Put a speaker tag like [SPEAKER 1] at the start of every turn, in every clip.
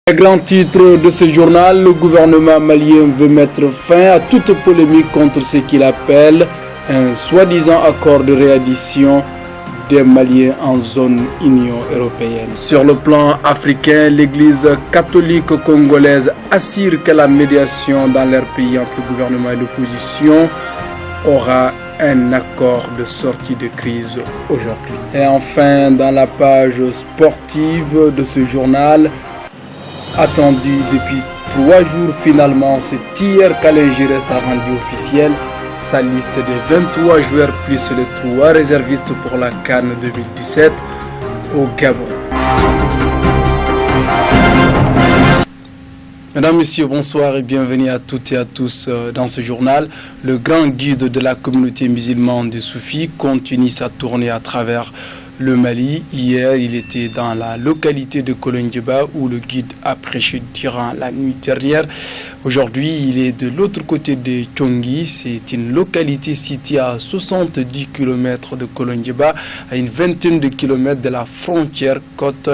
[SPEAKER 1] Le grand titre de ce journal, le gouvernement malien veut mettre fin à toute polémique contre ce qu'il appelle un soi-disant accord de réaddition des Maliens en zone Union européenne. Sur le plan africain, l'Église catholique congolaise assure que la médiation dans leur pays entre le gouvernement et l'opposition aura un accord de sortie de crise aujourd'hui. Et enfin, dans la page sportive de ce journal, attendu depuis 3 jours, finalement, c'est hier qu'Alain Giresse a rendu officiel sa liste des 23 joueurs plus les 3 réservistes pour la CAN 2017 au Gabon. Mesdames, Messieurs, bonsoir et bienvenue à toutes et à tous dans ce journal. Le grand guide de la communauté musulmane de Soufi continue sa tournée à travers le Mali. Hier, il était dans la localité de Kolongueba où le guide a prêché durant la nuit dernière. Aujourd'hui, il est de l'autre côté de Tchongi. C'est une localité située à 70 km de Kolongueba, à une vingtaine de kilomètres de la frontière côte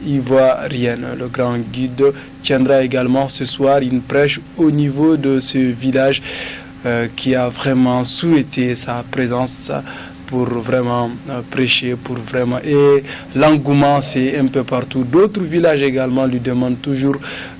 [SPEAKER 1] ivoirienne. Le grand guide tiendra également ce soir une prêche au niveau de ce village qui a vraiment souhaité sa présence pour vraiment prêcher, pour vraiment... Et l'engouement, c'est un peu partout. D'autres villages également lui demandent toujours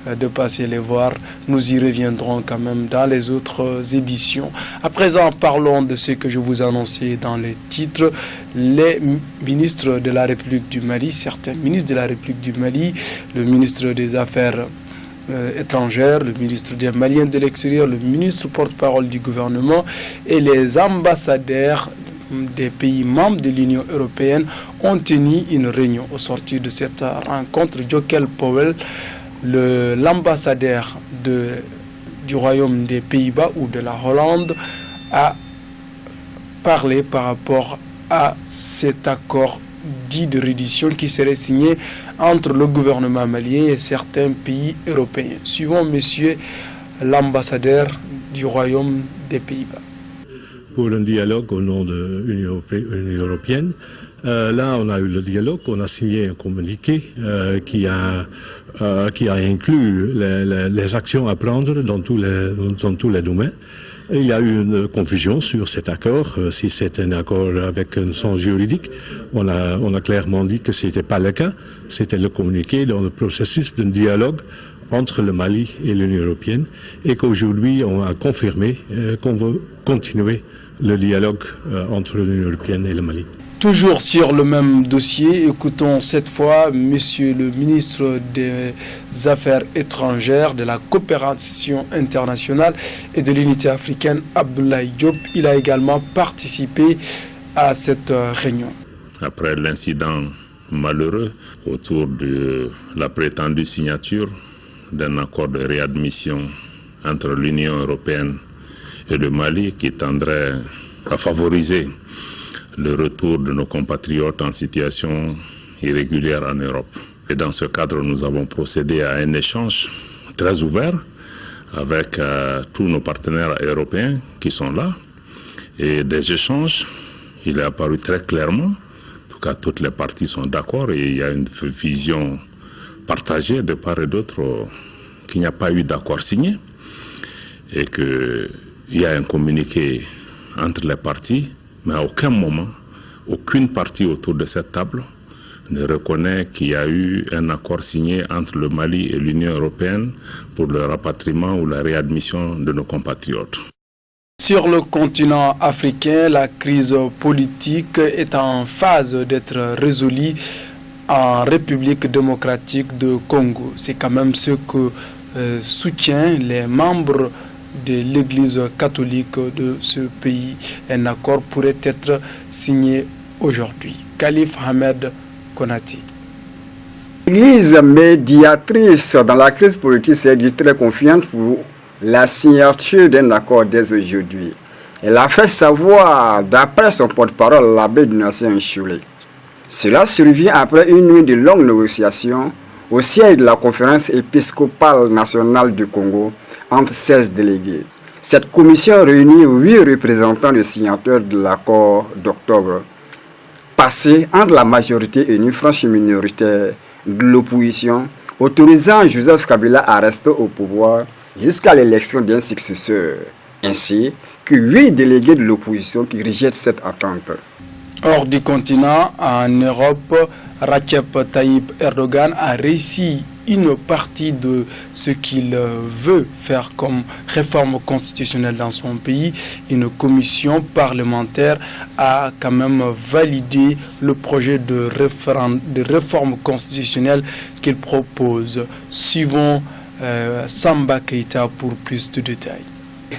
[SPEAKER 1] de passer les voir. Nous y reviendrons quand même dans les autres éditions. À présent, parlons de ce que je vous annonçais dans les titres. Les ministres de la République du Mali, certains ministres de la République du Mali, le ministre des Affaires étrangères, le ministre des Maliens de l'extérieur, le ministre porte-parole du gouvernement et les ambassadeurs des pays membres de l'Union européenne ont tenu une réunion. Au sortir de cette rencontre, Jokel Powell, l'ambassadeur du Royaume des Pays-Bas ou de la Hollande, a parlé par rapport à cet accord dit de reddition qui serait signé entre le gouvernement malien et certains pays européens. Suivons monsieur l'ambassadeur du Royaume des Pays-Bas.
[SPEAKER 2] Pour un dialogue au nom de l'Union européenne. Là, on a eu le dialogue, on a signé un communiqué qui a inclus les actions à prendre dans tous les domaines. Et il y a eu une confusion sur cet accord, si c'est un accord avec un sens juridique. On a clairement dit que ce n'était pas le cas, c'était le communiqué dans le processus d'un dialogue entre le Mali et l'Union européenne et qu'aujourd'hui on a confirmé qu'on veut continuer le dialogue entre l'Union européenne et le Mali.
[SPEAKER 1] Toujours sur le même dossier, écoutons cette fois monsieur le ministre des Affaires étrangères, de la coopération internationale et de l'unité africaine, Abdoulaye Diop. Il a également participé à cette réunion.
[SPEAKER 3] Après l'incident malheureux autour de la prétendue signature d'un accord de réadmission entre l'Union européenne et le Mali qui tendrait à favoriser le retour de nos compatriotes en situation irrégulière en Europe. Et dans ce cadre, nous avons procédé à un échange très ouvert avec tous nos partenaires européens qui sont là. Et des échanges, il est apparu très clairement, en tout cas toutes les parties sont d'accord et il y a une vision partagée de part et d'autre qu'il n'y a pas eu d'accord signé et qu'il y a un communiqué entre les parties, mais à aucun moment, aucune partie autour de cette table ne reconnaît qu'il y a eu un accord signé entre le Mali et l'Union européenne pour le rapatriement ou la réadmission de nos compatriotes.
[SPEAKER 1] Sur le continent africain, la crise politique est en phase d'être résolue en République démocratique de Congo. C'est quand même ce que soutient les membres de l'Église catholique de ce pays. Un accord pourrait être signé aujourd'hui. Khalif Ahmed Konati.
[SPEAKER 4] L'Église médiatrice dans la crise politique s'est dit très confiante pour la signature d'un accord dès aujourd'hui. Elle a fait savoir, d'après son porte-parole, l'abbé du Nation Choulé. Cela survient après une nuit de longues négociations au siège de la conférence épiscopale nationale du Congo entre 16 délégués. Cette commission réunit 8 représentants de signataires de l'accord d'octobre passé entre la majorité et une franche minorité de l'opposition autorisant Joseph Kabila à rester au pouvoir jusqu'à l'élection d'un successeur, ainsi que 8 délégués de l'opposition qui rejettent cette attente.
[SPEAKER 1] Hors du continent, en Europe, Recep Tayyip Erdogan a réussi une partie de ce qu'il veut faire comme réforme constitutionnelle dans son pays. Une commission parlementaire a quand même validé le projet de réforme constitutionnelle qu'il propose. Suivons Samba Keita pour plus de détails.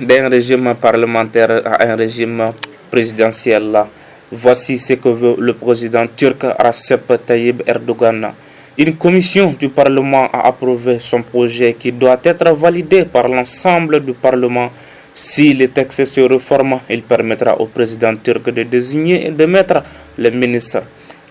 [SPEAKER 5] D'un régime parlementaire à un régime présidentiel, voici ce que veut le président turc Recep Tayyip Erdogan. Une commission du Parlement a approuvé son projet qui doit être validé par l'ensemble du Parlement. Si le texte se réforme, il permettra au président turc de désigner et de mettre les ministres.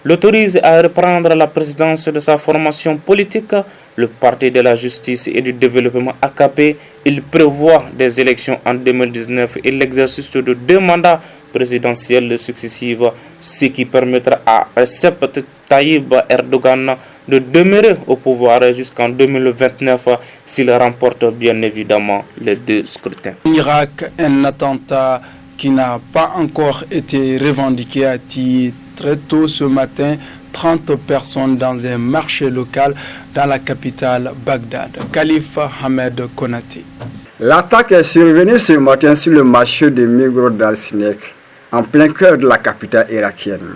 [SPEAKER 5] L'autorise à reprendre la présidence de sa formation politique, le Parti de la Justice et du Développement AKP. Il prévoit des élections en 2019 et l'exercice de 2 mandats présidentiels successifs, ce qui permettra à Recep Tayyip Erdogan de demeurer au pouvoir jusqu'en 2029 s'il remporte bien évidemment les 2 scrutins.
[SPEAKER 1] En Irak, un attentat qui n'a pas encore été revendiqué a tué très tôt ce matin 30 personnes dans un marché local dans la capitale Bagdad. Khalifa Ahmed Konaté.
[SPEAKER 4] L'attaque est survenue ce matin sur le marché de Migros d'Al-Sinek, en plein cœur de la capitale irakienne.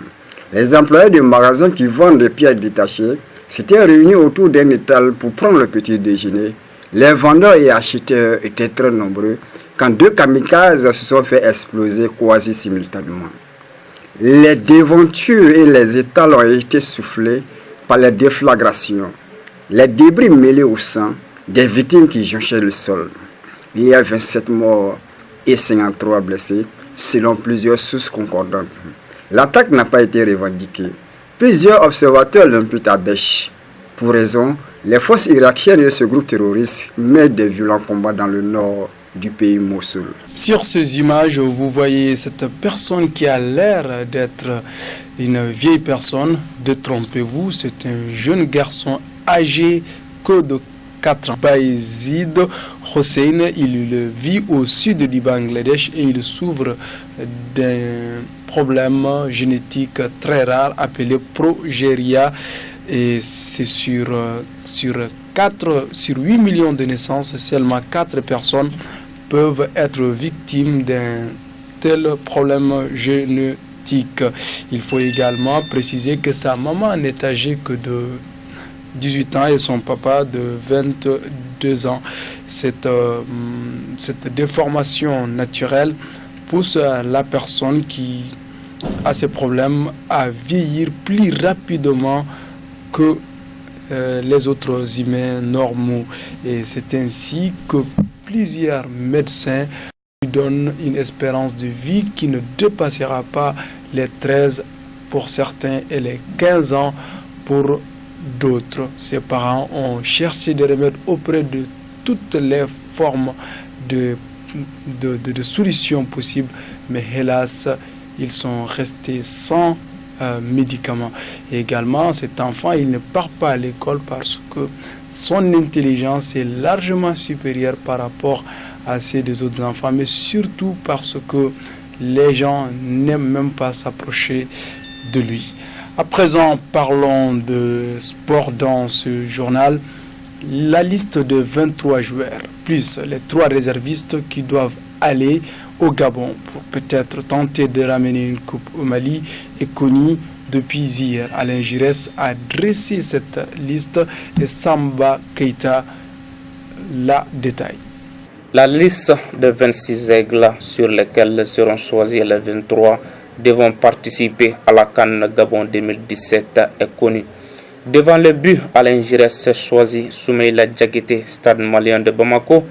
[SPEAKER 4] Les employés de magasins qui vendent des pièces détachées s'étaient réunis autour d'un étal pour prendre le petit déjeuner. Les vendeurs et acheteurs étaient très nombreux quand 2 kamikazes se sont fait exploser quasi simultanément. Les devantures et les étals ont été soufflés par les déflagrations. Les débris mêlés au sang des victimes qui jonchaient le sol. Il y a 27 morts et 53 blessés, selon plusieurs sources concordantes. L'attaque n'a pas été revendiquée. Plusieurs observateurs l'imputent à Daesh. Pour raison, les forces irakiennes et ce groupe terroriste mènent des violents combats dans le nord du pays Mossoul.
[SPEAKER 1] Sur ces images, vous voyez cette personne qui a l'air d'être une vieille personne. Détrompez-vous, c'est un jeune garçon âgé que de 4 ans. Bayezid Hossein, il vit au sud du Bangladesh et il souffre d'un problème génétique très rare appelé progéria. Et c'est sur 8 millions de naissances, seulement 4 personnes peuvent être victimes d'un tel problème génétique. Il faut également préciser que sa maman n'est âgée que de 18 ans et son papa de 22 ans. Cette déformation naturelle pousse la personne qui a ces problèmes à vieillir plus rapidement que les autres humains normaux. Et c'est ainsi que plusieurs médecins lui donnent une espérance de vie qui ne dépassera pas les 13 pour certains et les 15 ans pour d'autres. Ses parents ont cherché des remèdes auprès de toutes les formes de solutions possibles, mais hélas, ils sont restés sans médicaments. Et également, cet enfant, il ne part pas à l'école parce que son intelligence est largement supérieure par rapport à celle des autres enfants, mais surtout parce que les gens n'aiment même pas s'approcher de lui. À présent, parlons de sport dans ce journal. La liste de 23 joueurs, plus les 3 réservistes qui doivent aller au Gabon pour peut-être tenter de ramener une coupe au Mali est connue depuis hier. Alain Giresse a dressé cette liste et Samba Keita la détaille.
[SPEAKER 5] La liste de 26 aigles sur lesquels seront choisis les 23 devant participer à la CAN Gabon 2017 est connue. Devant le but, Alain Giresse choisit Soumeila Diakité, Stade malien de Bamako,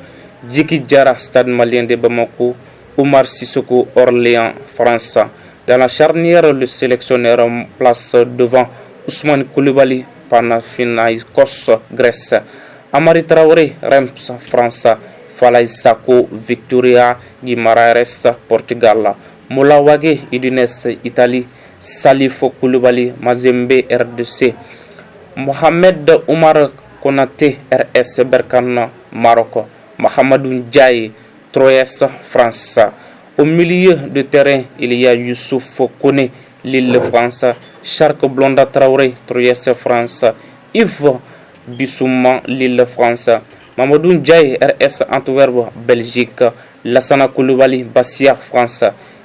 [SPEAKER 5] Djiki Diarra, Stade malien de Bamako, Oumar Sissoko, Orléans, France. Dans la charnière, le sélectionneur place devant Ousmane Koulibaly, Panathinaikos, Grèce, Amari Traoré, Reims, France, Falaye Sako, Victoria Guimaraes, Portugal, Moula Wagué, Udinese, Italie, Salif Koulibaly, Mazembe, RDC, Mohamed Oumar Konaté RS Berkane Maroc, Mahamadou Ndiaye 3S France. Au milieu de terrain, il y a Youssouf Kone, Lille France, Charles Blonda Traoré 3S France, Yves Bissouma, Lille France, Mamadou Ndiaye RS Antwerp Belgique, Lassana Koulibaly Bastia France,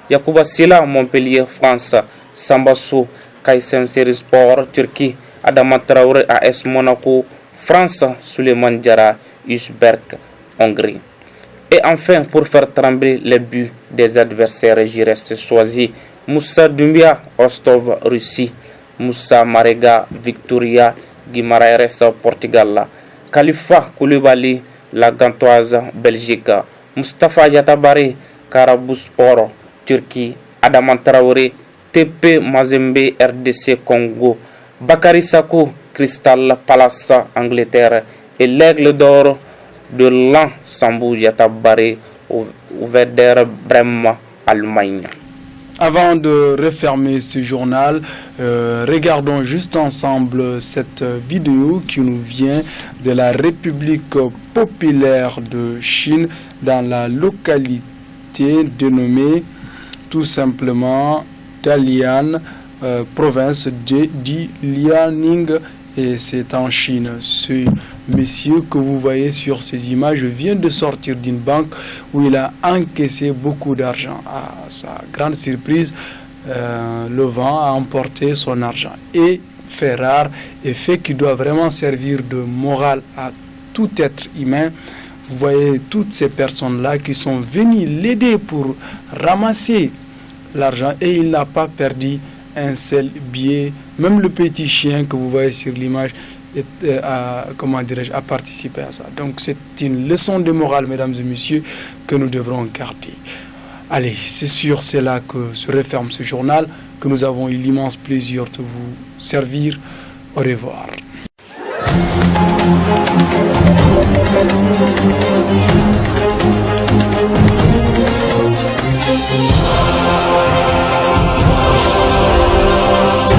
[SPEAKER 5] Yacouba Silla Montpellier France, Sambassou Kaysem Seri Sport Turquie, Adama Traoré AS Monaco France, Souleymane Diarra Uzbek Hongrie. Et enfin, pour faire trembler les buts des adversaires, j'y reste choisi Moussa Doumbia, Rostov, Russie, Moussa Marega, Victoria, Guimaraes, Portugal, Khalifa Koulibaly, la Gantoise, Belgique, Mustafa Yatabari, Karabouspor, Turquie, Adama Traoré, TP Mazembe, RDC Congo, Bakary Sakou, Crystal Palace, Angleterre, et l'Aigle d'Or de l'an Sambou Yatabari, Werder Bremen, Allemagne.
[SPEAKER 1] Avant de refermer ce journal, regardons juste ensemble cette vidéo qui nous vient de la République populaire de Chine dans la localité dénommée tout simplement Dalian, province de Liaoning, et c'est en Chine. Ce monsieur que vous voyez sur ces images vient de sortir d'une banque où il a encaissé beaucoup d'argent. À sa grande surprise, le vent a emporté son argent. Et fait rare et fait qui doit vraiment servir de morale à tout être humain. Vous voyez toutes ces personnes-là qui sont venues l'aider pour ramasser l'argent et il n'a pas perdu un seul billet. Même le petit chien que vous voyez sur l'image a participé à ça. Donc c'est une leçon de morale, mesdames et messieurs, que nous devrons garder. Allez, c'est sûr, c'est là que se referme ce journal, que nous avons eu l'immense plaisir de vous servir. Au revoir.